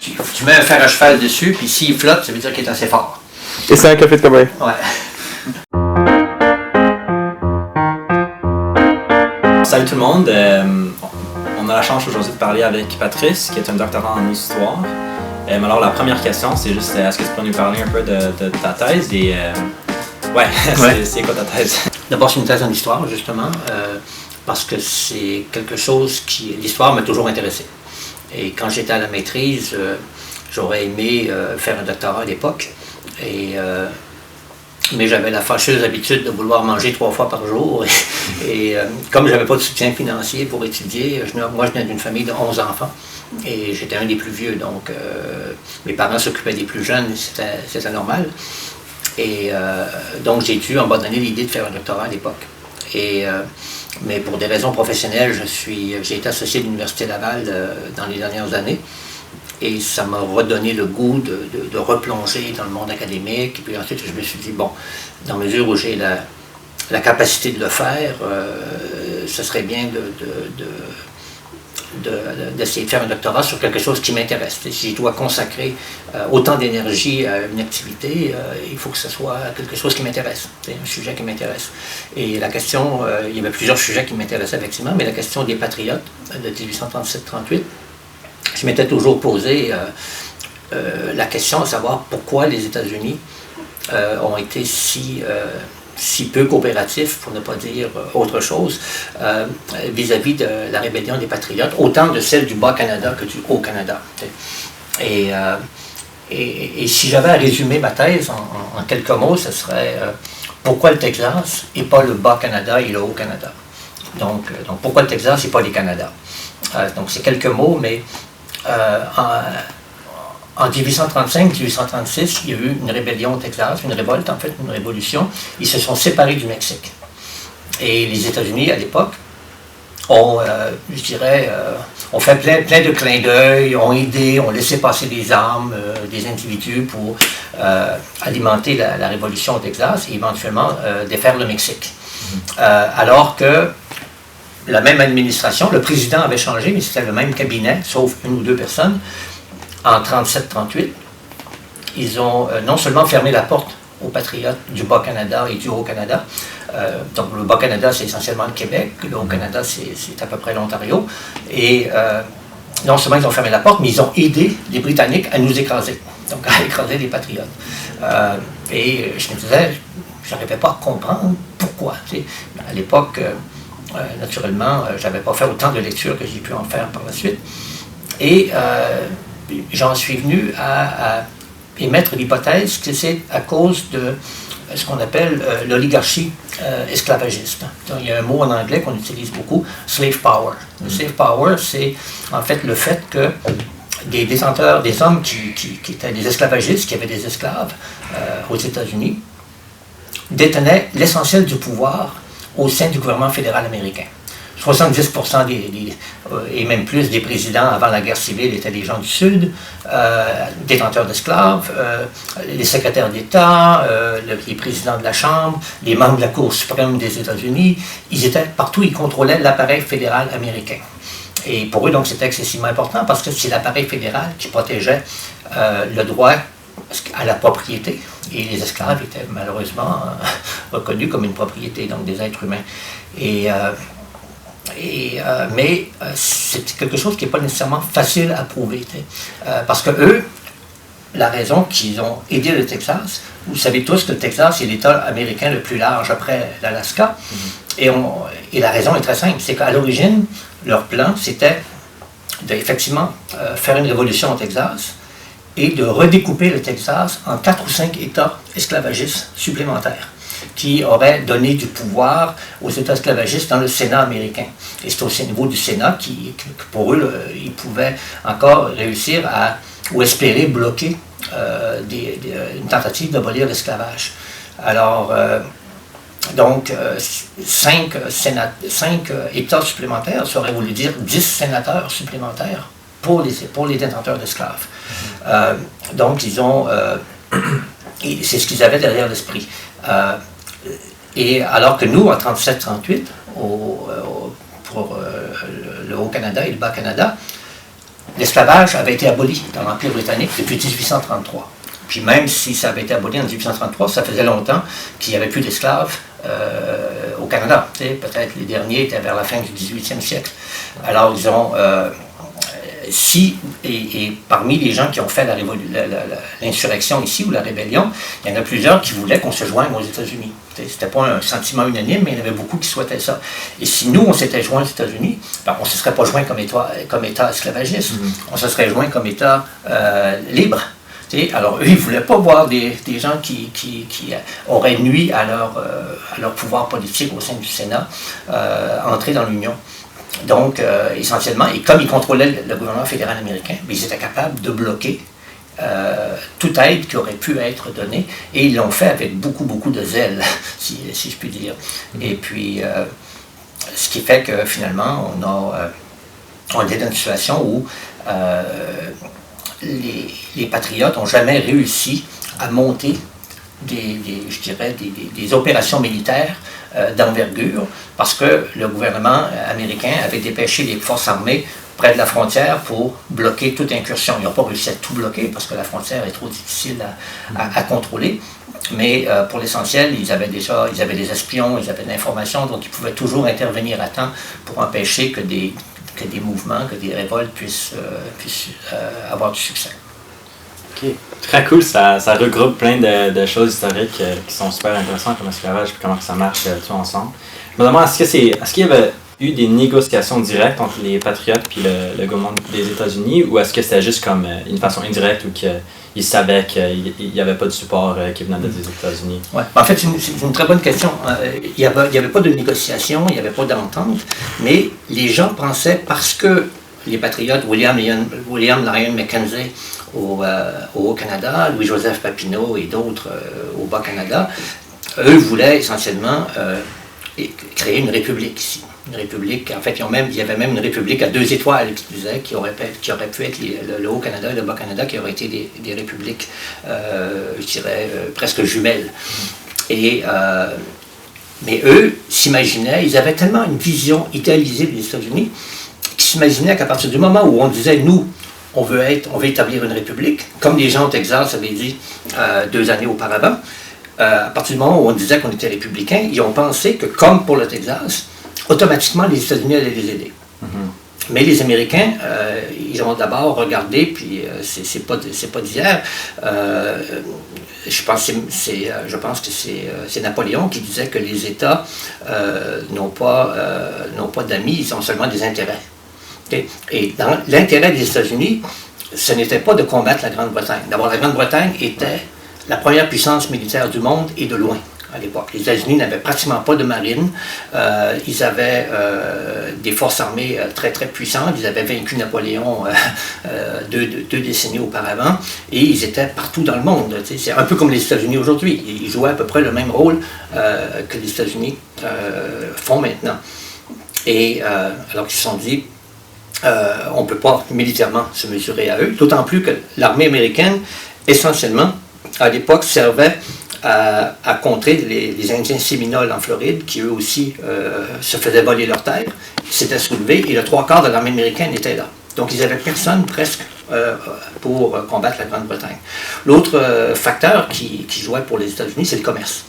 Tu mets un fer à cheval dessus, puis s'il flotte, ça veut dire qu'il est assez fort. Et c'est un café de cobaye. Ouais. Salut tout le monde. On a la chance aujourd'hui de parler avec Patrice, qui est un doctorant en histoire. Alors la première question, c'est juste, est-ce que tu peux nous parler un peu de ta thèse et c'est quoi ta thèse? D'abord, c'est une thèse en histoire, justement, parce que c'est quelque chose qui... L'histoire m'a toujours intéressé. Et quand j'étais à la maîtrise, j'aurais aimé faire un doctorat à l'époque. Mais j'avais la fâcheuse habitude de vouloir manger 3 fois par jour. Et comme je n'avais pas de soutien financier pour étudier, moi je venais d'une famille de 11 enfants. Et j'étais un des plus vieux, donc mes parents s'occupaient des plus jeunes, c'était normal. Et donc j'ai dû abandonner l'idée de faire un doctorat à l'époque. Mais pour des raisons professionnelles, j'ai été associé de l'Université Laval dans les dernières années. Et ça m'a redonné le goût de replonger dans le monde académique. Et puis ensuite, je me suis dit, bon, dans la mesure où j'ai la capacité de le faire, ce serait bien d'essayer de faire un doctorat sur quelque chose qui m'intéresse. Si je dois consacrer autant d'énergie à une activité, il faut que ce soit quelque chose qui m'intéresse, un sujet qui m'intéresse. Et la question, il y avait plusieurs sujets qui m'intéressaient effectivement, mais la question des patriotes de 1837-38, je m'étais toujours posé la question de savoir pourquoi les États-Unis ont été si peu coopératifs, pour ne pas dire autre chose, vis-à-vis de la rébellion des Patriotes, autant de celle du Bas-Canada que du Haut-Canada. Et si j'avais à résumer ma thèse en quelques mots, ce serait pourquoi le Texas et pas le Bas-Canada et le Haut-Canada. Donc pourquoi le Texas et pas les Canada. Donc c'est quelques mots, mais en 1835-1836, il y a eu une rébellion au Texas, une révolte en fait, une révolution. Ils se sont séparés du Mexique. Et les États-Unis, à l'époque, ont fait plein de clins d'œil, ont aidé, ont laissé passer des armes, des individus pour alimenter la révolution au Texas et éventuellement défaire le Mexique. Alors que la même administration, le président avait changé, mais c'était le même cabinet, sauf 1 ou 2 personnes. En 1937-38, ils ont non seulement fermé la porte aux patriotes du Bas-Canada et du Haut-Canada. Donc le Bas-Canada, c'est essentiellement le Québec, le Haut-Canada, c'est à peu près l'Ontario. Et non seulement ils ont fermé la porte, mais ils ont aidé les Britanniques à nous écraser, donc à écraser les patriotes. Et je me disais, je n'arrivais pas à comprendre pourquoi. À l'époque, naturellement, je n'avais pas fait autant de lectures que j'ai pu en faire par la suite. Et j'en suis venu à émettre l'hypothèse que c'est à cause de ce qu'on appelle l'oligarchie esclavagiste. Donc, il y a un mot en anglais qu'on utilise beaucoup, slave power. Le slave power, c'est en fait le fait que des détenteurs, des hommes qui étaient des esclavagistes, qui avaient des esclaves aux États-Unis, détenaient l'essentiel du pouvoir au sein du gouvernement fédéral américain. 70% et même plus des présidents avant la guerre civile étaient des gens du Sud, détenteurs d'esclaves, les secrétaires d'État, les présidents de la Chambre, les membres de la Cour suprême des États-Unis, ils étaient partout, ils contrôlaient l'appareil fédéral américain. Et pour eux, donc, c'était excessivement important parce que c'est l'appareil fédéral qui protégeait le droit à la propriété. Et les esclaves étaient malheureusement reconnus comme une propriété, donc des êtres humains. Mais c'est quelque chose qui n'est pas nécessairement facile à prouver. Parce que eux, la raison qu'ils ont aidé le Texas, vous savez tous que le Texas est l'État américain le plus large après l'Alaska. Et la raison est très simple, c'est qu'à l'origine, leur plan, c'était d'effectivement faire une révolution au Texas et de redécouper le Texas en 4 ou 5 États esclavagistes supplémentaires qui auraient donné du pouvoir aux États esclavagistes dans le Sénat américain. Et c'est au niveau du Sénat que pour eux, ils pouvaient encore réussir ou espérer bloquer une tentative d'abolir l'esclavage. Alors, donc, 5 États supplémentaires, ça aurait voulu dire 10 sénateurs supplémentaires pour les détenteurs d'esclaves. Donc, ils ont... c'est ce qu'ils avaient derrière l'esprit. Et alors que nous, en 1937-1938, pour le Haut-Canada et le Bas-Canada, l'esclavage avait été aboli dans l'Empire britannique depuis 1833. Puis même si ça avait été aboli en 1833, ça faisait longtemps qu'il n'y avait plus d'esclaves au Canada. Peut-être les derniers étaient vers la fin du 18e siècle. Alors, disons, et parmi les gens qui ont fait l'insurrection ici, ou la rébellion, il y en a plusieurs qui voulaient qu'on se joigne aux États-Unis. C'était pas un sentiment unanime, mais il y en avait beaucoup qui souhaitaient ça. Et si nous, on s'était joints aux États-Unis, ben, on ne se serait pas joint comme État esclavagiste, on se serait joint comme État libre. Alors, eux, ils ne voulaient pas voir des gens qui auraient nui à leur pouvoir politique au sein du Sénat entrer dans l'Union. Donc, essentiellement, et comme ils contrôlaient le gouvernement fédéral américain, ils étaient capables de bloquer toute aide qui aurait pu être donnée, et ils l'ont fait avec beaucoup, beaucoup de zèle, si je puis dire. Et puis, ce qui fait que finalement, on est dans une situation où les patriotes n'ont jamais réussi à monter des opérations militaires d'envergure, parce que le gouvernement américain avait dépêché les forces armées près de la frontière pour bloquer toute incursion. Ils n'ont pas réussi à tout bloquer parce que la frontière est trop difficile à contrôler, mais pour l'essentiel, ils avaient des espions, ils avaient de l'information, donc ils pouvaient toujours intervenir à temps pour empêcher que des mouvements, que des révoltes puissent avoir du succès. Ok, très cool, ça regroupe plein de choses historiques qui sont super intéressantes comme l'esclavage et comment ça marche tout ensemble. Je me demande, est-ce qu'il y avait eu des négociations directes entre les patriotes et le gouvernement des États-Unis, ou est-ce que c'était juste comme une façon indirecte où qu'ils savaient qu'il n'y avait pas de support qui venait des États-Unis? Ouais. En fait, c'est une très bonne question. Il n'y avait pas de négociation, il n'y avait pas d'entente, mais les gens pensaient, parce que les patriotes, William Lyon Mackenzie au Haut-Canada, Louis-Joseph Papineau et d'autres au Bas-Canada, eux voulaient essentiellement créer une république ici. Une république, en fait, il y avait même une république à 2 étoiles qui aurait pu être le Haut-Canada et le Bas-Canada, qui auraient été des républiques, je dirais, presque jumelles. Mais eux s'imaginaient, ils avaient tellement une vision idéalisée des États-Unis, qu'ils s'imaginaient qu'à partir du moment où on disait, nous, on veut établir une république, comme les gens au Texas avaient dit 2 années auparavant, à partir du moment où on disait qu'on était républicain, ils ont pensé que, comme pour le Texas, automatiquement les États-Unis allaient les aider. Mais les Américains, ils ont d'abord regardé, puis c'est pas d'hier, je pense que c'est Napoléon qui disait que les États n'ont pas d'amis, ils ont seulement des intérêts. Okay? Et dans l'intérêt des États-Unis, ce n'était pas de combattre la Grande-Bretagne. D'abord, la Grande-Bretagne était la première puissance militaire du monde, et de loin. À l'époque, les États-Unis n'avaient pratiquement pas de marine. Ils avaient des forces armées très très puissantes. Ils avaient vaincu Napoléon deux décennies auparavant, et ils étaient partout dans le monde. C'est un peu comme les États-Unis aujourd'hui. Ils jouaient à peu près le même rôle que les États-Unis font maintenant. Et alors qu'ils se sont dit, on ne peut pas militairement se mesurer à eux, d'autant plus que l'armée américaine, essentiellement, à l'époque, servait à contrer les Indiens Séminoles en Floride, qui eux aussi se faisaient voler leurs terres, s'étaient soulevés, et le 3/4 de l'armée américaine était là. Donc ils n'avaient personne presque pour combattre la Grande-Bretagne. L'autre facteur qui jouait pour les États-Unis, c'est le commerce.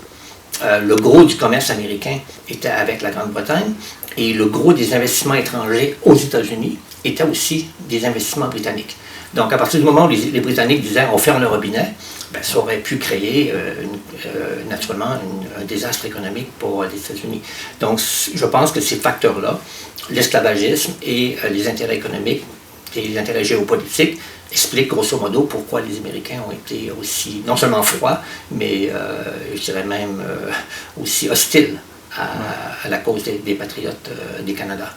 Le gros du commerce américain était avec la Grande-Bretagne, et le gros des investissements étrangers aux États-Unis était aussi des investissements britanniques. Donc à partir du moment où les Britanniques disaient on ferme le robinet, ben, ça aurait pu créer naturellement un désastre économique pour les États-Unis. Donc je pense que ces facteurs-là, l'esclavagisme et les intérêts économiques et les intérêts géopolitiques, expliquent grosso modo pourquoi les Américains ont été aussi, non seulement froids, mais je dirais même aussi hostiles à la cause des patriotes des Canada.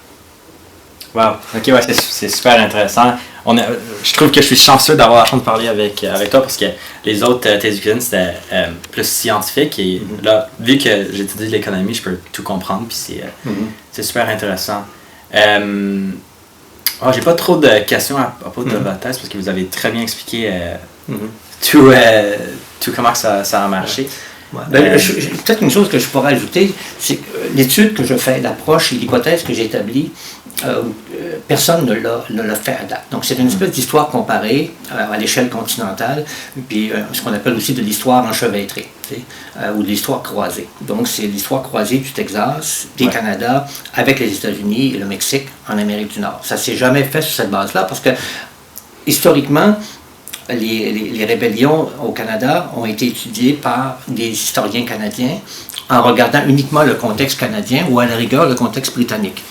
Wow, ok, ouais, c'est super intéressant. Je trouve que je suis chanceux d'avoir la chance de parler avec toi, parce que les autres TSUQN c'était plus scientifique, et là, vu que j'étudie l'économie, je peux tout comprendre, puis c'est super intéressant. J'ai pas trop de questions à propos de votre thèse, parce que vous avez très bien expliqué tout comment ça a marché. Ouais. Peut-être une chose que je pourrais ajouter, c'est que l'étude que je fais, l'approche et l'hypothèse que j'ai établie personne ne l'a fait à date. Donc c'est une espèce d'histoire comparée à l'échelle continentale, puis ce qu'on appelle aussi de l'histoire enchevêtrée, ou de l'histoire croisée. Donc c'est l'histoire croisée du Texas, du Canada, avec les États-Unis et le Mexique en Amérique du Nord. Ça ne s'est jamais fait sur cette base-là parce que historiquement, les rébellions au Canada ont été étudiées par des historiens canadiens en regardant uniquement le contexte canadien ou à la rigueur le contexte britannique.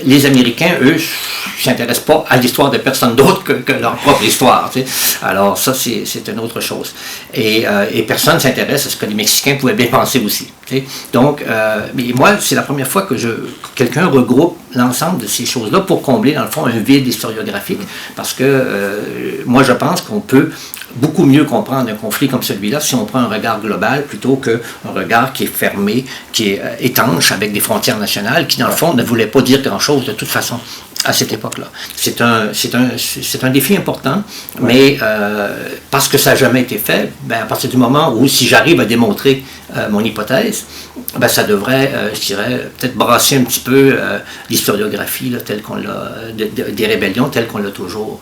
Les Américains, eux, ne s'intéressent pas à l'histoire de personne d'autre que leur propre histoire. Tu sais. Alors ça, c'est une autre chose. Et personne ne s'intéresse à ce que les Mexicains pouvaient bien penser aussi. Tu sais. Donc, mais moi, c'est la première fois que quelqu'un regroupe l'ensemble de ces choses-là pour combler, dans le fond, un vide historiographique. Parce que moi, je pense qu'on peut beaucoup mieux comprendre un conflit comme celui-là si on prend un regard global plutôt qu'un regard qui est fermé, qui est étanche avec des frontières nationales, qui, dans le fond, ne voulait pas dire grand-chose de toute façon à cette époque-là. C'est un défi important, mais parce que ça n'a jamais été fait, ben, à partir du moment où, si j'arrive à démontrer mon hypothèse, ben, ça devrait, je dirais, peut-être brasser un petit peu l'historiographie là, telle qu'on l'a, des rébellions telles qu'on l'a toujours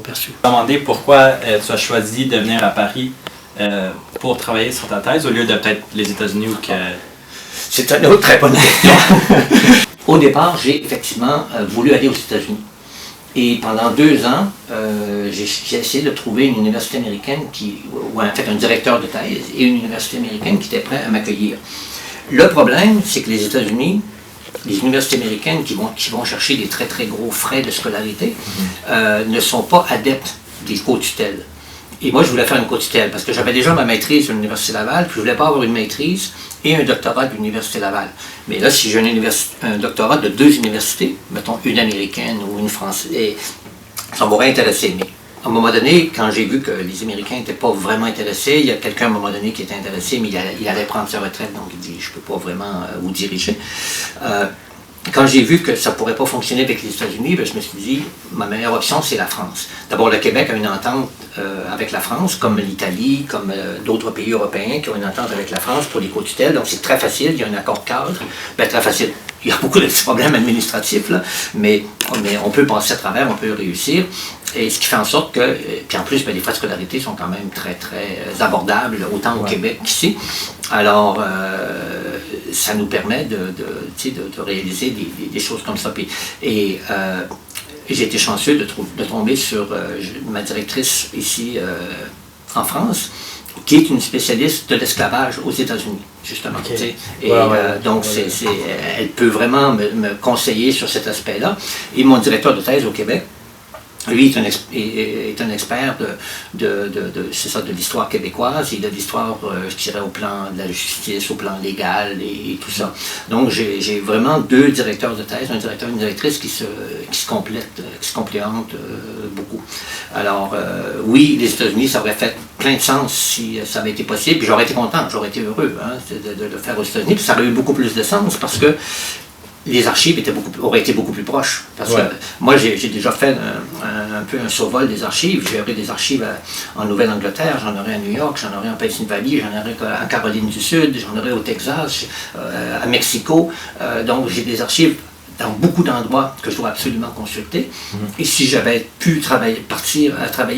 perçue. Je me demandais pourquoi tu as choisi de venir à Paris pour travailler sur ta thèse au lieu de peut-être les États-Unis ou que... C'est une autre très bonne question. Au départ, j'ai effectivement voulu aller aux États-Unis. Et pendant 2 ans, j'ai essayé de trouver une université américaine ou en fait un directeur de thèse et une université américaine qui était prêt à m'accueillir. Le problème, c'est que les États-Unis, les universités américaines qui vont chercher des très très gros frais de scolarité, ne sont pas adeptes des co-tutelles. Et moi, je voulais faire une co-tutelle parce que j'avais déjà ma maîtrise à l'Université Laval, puis je ne voulais pas avoir une maîtrise et un doctorat de l'Université Laval. Mais là, si j'ai un doctorat de 2 universités, mettons une américaine ou une française, ça m'aurait intéressé. Mais à un moment donné, quand j'ai vu que les Américains n'étaient pas vraiment intéressés, il y a quelqu'un à un moment donné qui était intéressé, mais il allait prendre sa retraite, donc il dit « je ne peux pas vraiment vous diriger ». Quand j'ai vu que ça ne pourrait pas fonctionner avec les États-Unis, ben, je me suis dit, ma meilleure option, c'est la France. D'abord, le Québec a une entente avec la France, comme l'Italie, comme d'autres pays européens qui ont une entente avec la France pour les co-tutelles. Donc, c'est très facile, il y a un accord cadre. Ben, très facile. Il y a beaucoup de petits problèmes administratifs, là, mais on peut passer à travers, on peut réussir. Et ce qui fait en sorte que, puis en plus, ben, les frais de scolarité sont quand même très, très abordables, autant au Québec qu'ici. Alors, ça nous permet de réaliser des choses comme ça. Et j'ai été chanceux de tomber sur ma directrice ici en France, qui est une spécialiste de l'esclavage aux États-Unis, justement. Okay. Et donc, elle peut vraiment me conseiller sur cet aspect-là. Et mon directeur de thèse au Québec, lui est un expert de l'histoire québécoise et de l'histoire, je dirais, au plan de la justice, au plan légal et tout ça. Donc j'ai vraiment 2 directeurs de thèse, un directeur et une directrice qui se complémentent beaucoup. Alors oui, les États-Unis, ça aurait fait plein de sens si ça avait été possible, puis j'aurais été content, j'aurais été heureux de le faire aux États-Unis, puis ça aurait eu beaucoup plus de sens parce que les archives auraient été beaucoup plus proches. Parce que moi, j'ai déjà fait un peu un survol des archives. J'ai des archives en Nouvelle-Angleterre, j'en aurais à New York, j'en aurais en Pennsylvanie, j'en aurais en Caroline du Sud, j'en aurais au Texas, à Mexico. Donc, j'ai des archives dans beaucoup d'endroits que je dois absolument consulter. Et si j'avais pu travailler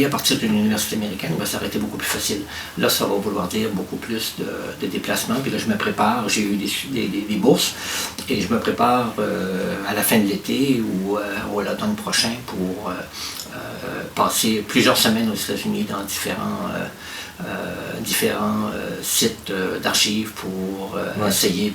à partir d'une université américaine, ben, ça aurait été beaucoup plus facile. Là, ça va vouloir dire beaucoup plus de déplacements. Puis là, je me prépare, j'ai eu des bourses, et je me prépare à la fin de l'été ou à l'automne prochain pour passer plusieurs semaines aux États-Unis dans différents sites d'archives pour essayer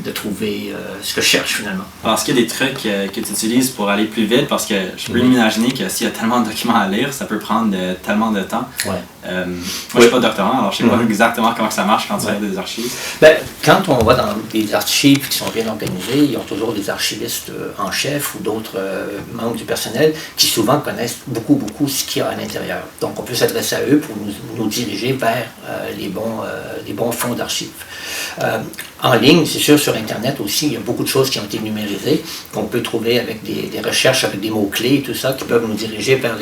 de trouver ce que je cherche finalement. Est-ce qu'il y a des trucs que tu utilises pour aller plus vite? Parce que je peux m'imaginer que s'il y a tellement de documents à lire, ça peut prendre tellement de temps. Moi, je ne suis pas doctorant, alors je ne sais pas exactement comment ça marche quand tu fais des archives. Ben, quand on va dans des archives qui sont bien organisées, ils ont toujours des archivistes en chef ou d'autres membres du personnel qui souvent connaissent beaucoup ce qu'il y a à l'intérieur. Donc on peut s'adresser à eux pour nous diriger vers les bons fonds d'archives. En ligne, c'est sûr, sur Internet aussi, il y a beaucoup de choses qui ont été numérisées, qu'on peut trouver avec des recherches, avec des mots-clés et tout ça, qui peuvent nous diriger vers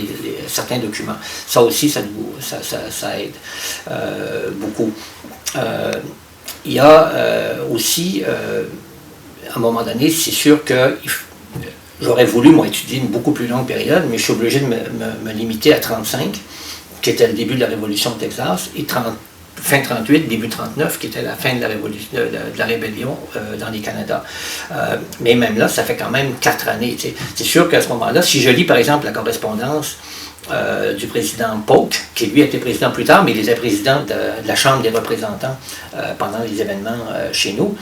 certains documents. Ça aussi, ça aide beaucoup. Il y a aussi à un moment donné, c'est sûr que j'aurais voulu, moi, étudier une beaucoup plus longue période, mais je suis obligé de me limiter à 35, qui était le début de la Révolution de Texas, et fin 38, début 39, qui était la fin de la, de la rébellion dans les Canada. Mais même là, ça fait quand même 4 années. T'sais. C'est sûr qu'à ce moment-là, si je lis par exemple la correspondance du président Polk, qui lui a été président plus tard, mais il était président de la Chambre des représentants pendant les événements chez nous,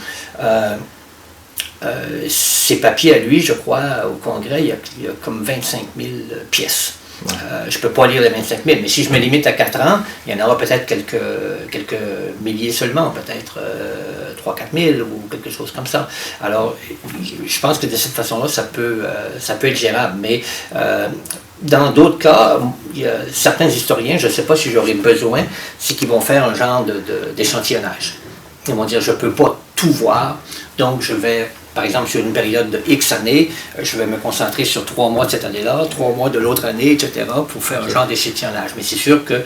ses papiers à lui, je crois, au Congrès, il y a comme 25 000 pièces. Je ne peux pas lire les 25 000, mais si je me limite à 4 ans, il y en aura peut-être quelques milliers seulement, peut-être 3 000 4 000 ou quelque chose comme ça. Alors, je pense que de cette façon-là, ça peut être gérable. Mais dans d'autres cas, il y a certains historiens, je ne sais pas si j'aurai besoin, c'est qu'ils vont faire un genre d'échantillonnage. Ils vont dire, je ne peux pas tout voir, donc je vais... Par exemple, sur une période de X années, je vais me concentrer sur 3 mois de cette année-là, 3 mois de l'autre année, etc., pour faire un genre d'échantillonnage. Mais c'est sûr que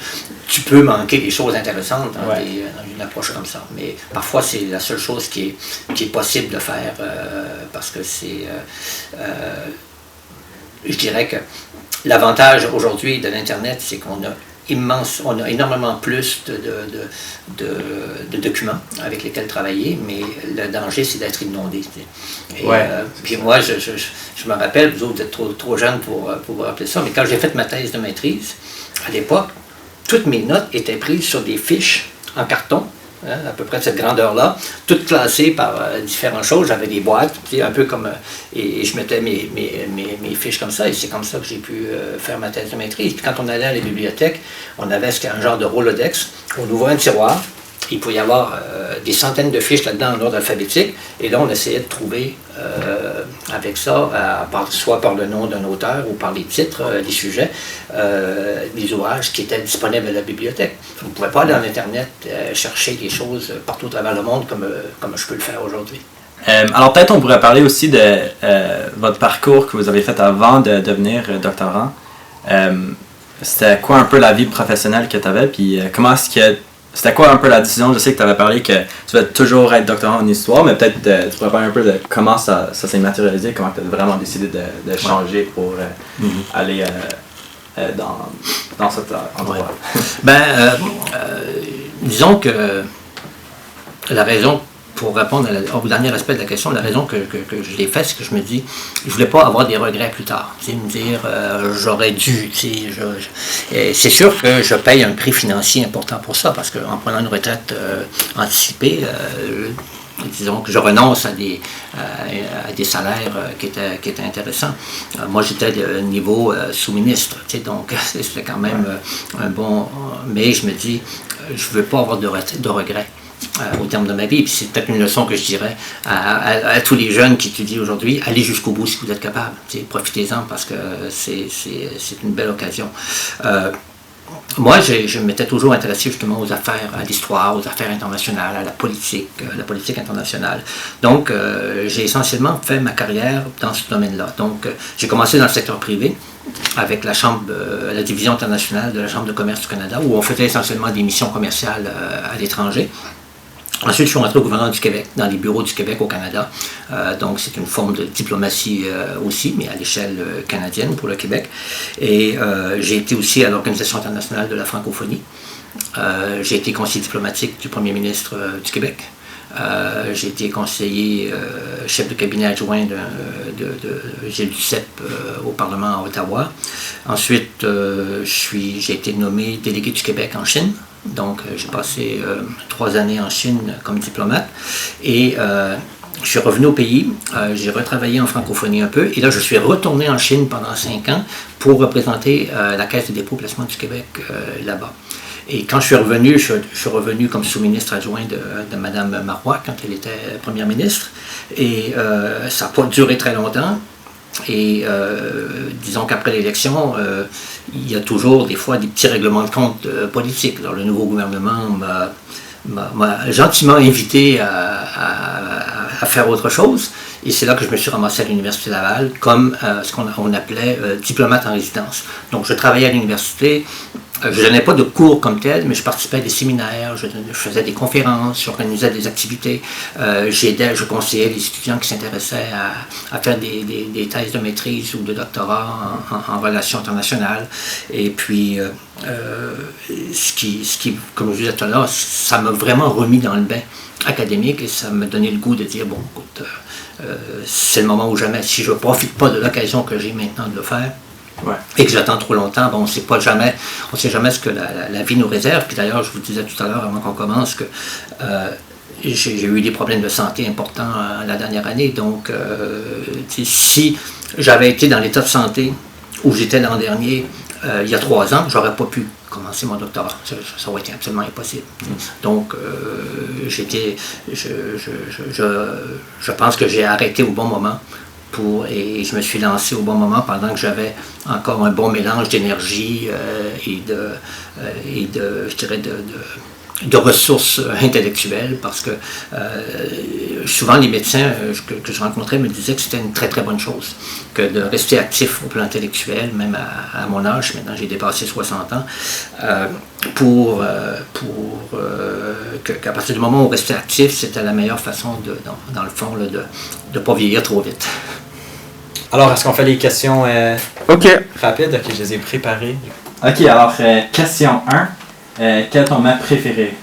tu peux manquer des choses intéressantes dans une approche comme ça. Mais parfois, c'est la seule chose qui est possible de faire, parce que c'est... je dirais que l'avantage aujourd'hui de l'Internet, c'est qu'on a énormément plus de documents avec lesquels travailler, mais le danger, c'est d'être inondé. Et, puis moi, je me rappelle, vous autres, vous êtes trop jeunes pour vous rappeler ça, mais quand j'ai fait ma thèse de maîtrise, à l'époque, toutes mes notes étaient prises sur des fiches en carton, à peu près de cette grandeur-là, toutes classées par différentes choses. J'avais des boîtes, un peu comme... et je mettais mes fiches comme ça, et c'est comme ça que j'ai pu faire ma thèse de maîtrise. Puis quand on allait à la bibliothèque, on avait un genre de Rolodex. On ouvrait un tiroir, il pouvait y avoir des centaines de fiches là-dedans en ordre alphabétique, et là, on essayait de trouver avec ça, soit par le nom d'un auteur ou par les titres, les sujets, des ouvrages qui étaient disponibles à la bibliothèque. On ne pouvait pas aller en Internet chercher des choses partout à travers le monde comme je peux le faire aujourd'hui. Alors peut-être on pourrait parler aussi de votre parcours que vous avez fait avant de devenir doctorant. C'était quoi un peu la vie professionnelle que tu avais, puis comment est-ce que... C'était quoi un peu la décision? Je sais que tu avais parlé que tu vas toujours être doctorant en histoire, mais peut-être tu pourrais parler un peu de comment ça s'est matérialisé, comment tu as vraiment décidé de changer pour aller dans cet endroit. Disons que la raison, pour répondre au dernier aspect de la question, la raison que je l'ai fait, c'est que je me dis, je ne voulais pas avoir des regrets plus tard. Me dire, j'aurais dû. C'est sûr que je paye un prix financier important pour ça, parce qu'en prenant une retraite anticipée, disons que je renonce à des salaires qui étaient intéressants. Moi, j'étais de niveau sous-ministre, donc c'était quand même un bon... Mais je me dis, je ne veux pas avoir de regrets. Au terme de ma vie. Puis c'est peut-être une leçon que je dirais à tous les jeunes qui étudient aujourd'hui, allez jusqu'au bout si vous êtes capable. Profitez-en parce que c'est une belle occasion. Moi, je m'étais toujours intéressé justement aux affaires, à l'histoire, aux affaires internationales, à la politique internationale. Donc, j'ai essentiellement fait ma carrière dans ce domaine-là. Donc, j'ai commencé dans le secteur privé avec la division internationale de la Chambre de commerce du Canada, où on faisait essentiellement des missions commerciales à l'étranger. Ensuite, je suis rentré au gouvernement du Québec, dans les bureaux du Québec au Canada. Donc, c'est une forme de diplomatie aussi, mais à l'échelle canadienne pour le Québec. Et j'ai été aussi à l'Organisation internationale de la francophonie. J'ai été conseiller diplomatique du premier ministre du Québec. J'ai été conseiller, chef de cabinet adjoint de Gilles Duceppe au Parlement à Ottawa. Ensuite, j'ai été nommé délégué du Québec en Chine. Donc, j'ai passé 3 années en Chine comme diplomate. Et je suis revenu au pays, j'ai retravaillé en francophonie un peu. Et là, je suis retourné en Chine pendant 5 ans pour représenter la Caisse des dépôts et placements du Québec là-bas. Et quand je suis revenu comme sous-ministre adjoint de Mme Marois, quand elle était première ministre. Et ça n'a pas duré très longtemps. Et disons qu'après l'élection, il y a toujours des fois des petits règlements de compte politiques. Alors, le nouveau gouvernement m'a gentiment invité à faire autre chose. Et c'est là que je me suis ramassé à l'Université Laval comme ce qu'on appelait diplomate en résidence. Donc je travaillais à l'université Je ne donnais pas de cours comme tel, mais je participais à des séminaires, je faisais des conférences, j'organisais des activités, je conseillais les étudiants qui s'intéressaient à faire des thèses de maîtrise ou de doctorat en relations internationales. Et puis, ce qui, comme je disais tout à l'heure, ça m'a vraiment remis dans le bain académique et ça m'a donné le goût de dire, bon, écoute, c'est le moment ou jamais. Si je ne profite pas de l'occasion que j'ai maintenant de le faire, et que j'attends trop longtemps, bon, on ne sait jamais ce que la vie nous réserve. Puis d'ailleurs, je vous disais tout à l'heure, avant qu'on commence, que j'ai eu des problèmes de santé importants la dernière année. Donc, si j'avais été dans l'état de santé où j'étais l'an dernier, il y a 3 ans, j'aurais pas pu commencer mon doctorat. Ça aurait été absolument impossible. Donc, je pense que j'ai arrêté au bon moment. Et je me suis lancé au bon moment pendant que j'avais encore un bon mélange d'énergie et de ressources intellectuelles, parce que souvent les médecins que je rencontrais me disaient que c'était une très très bonne chose, que de rester actif au plan intellectuel, même à mon âge, maintenant j'ai dépassé 60 ans, qu'à partir du moment où on restait actif, c'était la meilleure façon, dans le fond, de ne pas vieillir trop vite. Alors, est-ce qu'on fait les questions rapides? Ok, je les ai préparées. Ok, alors, question 1. Quel est ton mets préféré?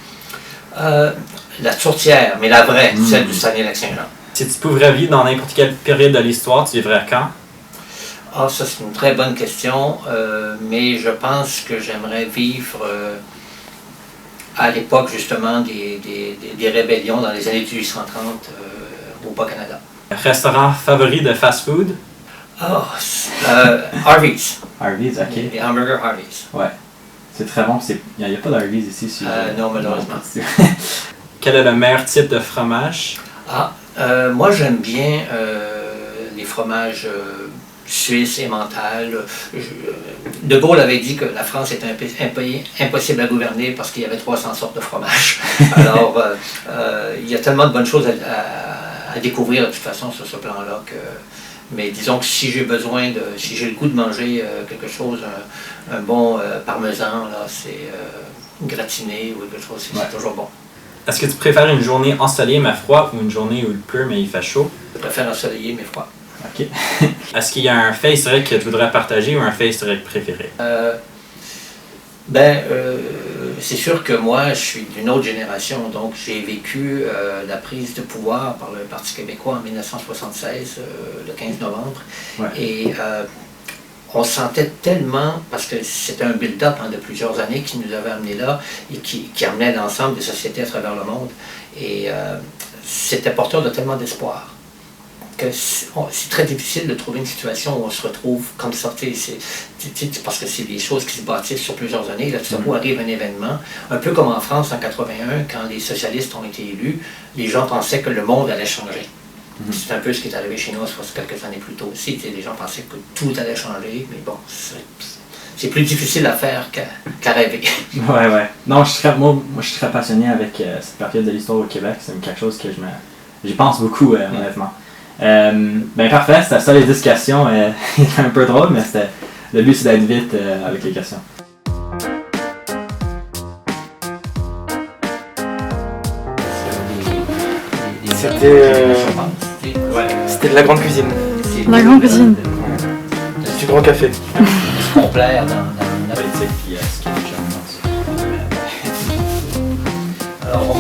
La tourtière, mais la vraie, celle du Saguenay-Lac-Saint-Jean. Si tu pouvais vivre dans n'importe quelle période de l'histoire, tu vivrais quand? Ah, ça c'est une très bonne question, mais je pense que j'aimerais vivre à l'époque justement des rébellions dans les années 1830 au Bas-Canada. Restaurant favori de fast-food? Harvey's. Harvey's, ok. Les hamburgers Harvey's. Ouais. C'est très bon. Il n'y a pas d'Harvey's ici. Non, malheureusement. Quel est le meilleur type de fromage? Moi j'aime bien les fromages suisses et mentales. De Gaulle avait dit que la France était un pays impossible à gouverner parce qu'il y avait 300 sortes de fromages. Alors, il y a tellement de bonnes choses à découvrir de toute façon sur ce plan-là mais disons que si j'ai le goût de manger quelque chose, un bon parmesan, là, c'est gratiné ou quelque chose, c'est toujours bon. Est-ce que tu préfères une journée ensoleillée mais froid ou une journée où il pleut mais il fait chaud? Je préfère ensoleillé mais froid. Ok. Est-ce qu'il y a un fait historique que tu voudrais partager ou un fait historique préféré? C'est sûr que moi, je suis d'une autre génération, donc j'ai vécu la prise de pouvoir par le Parti québécois en 1976, le 15 novembre. Ouais. Et on sentait tellement, parce que c'était un build-up de plusieurs années qui nous avait amenés là et qui amenait l'ensemble des sociétés à travers le monde. Et c'était porteur de tellement d'espoir que c'est très difficile de trouver une situation où on se retrouve comme ça, parce que c'est des choses qui se bâtissent sur plusieurs années. Là, tout à coup arrive un événement, un peu comme en France en 81, quand les socialistes ont été élus, les gens pensaient que le monde allait changer. C'est un peu ce qui est arrivé chez nous quelques années plus tôt aussi. Les gens pensaient que tout allait changer, mais bon, c'est plus difficile à faire qu'à rêver. Ouais. Non, moi, je suis très passionné avec cette période de l'histoire au Québec. C'est quelque chose que j'y pense beaucoup, honnêtement. Parfait, c'était ça les 10 questions. C'était un peu drôle, mais le but c'est d'être vite avec les questions. C'était de la grande cuisine. La grande cuisine. Du grand café. On plaire dans la politique, puis ce qui est déjà, je pense. Alors,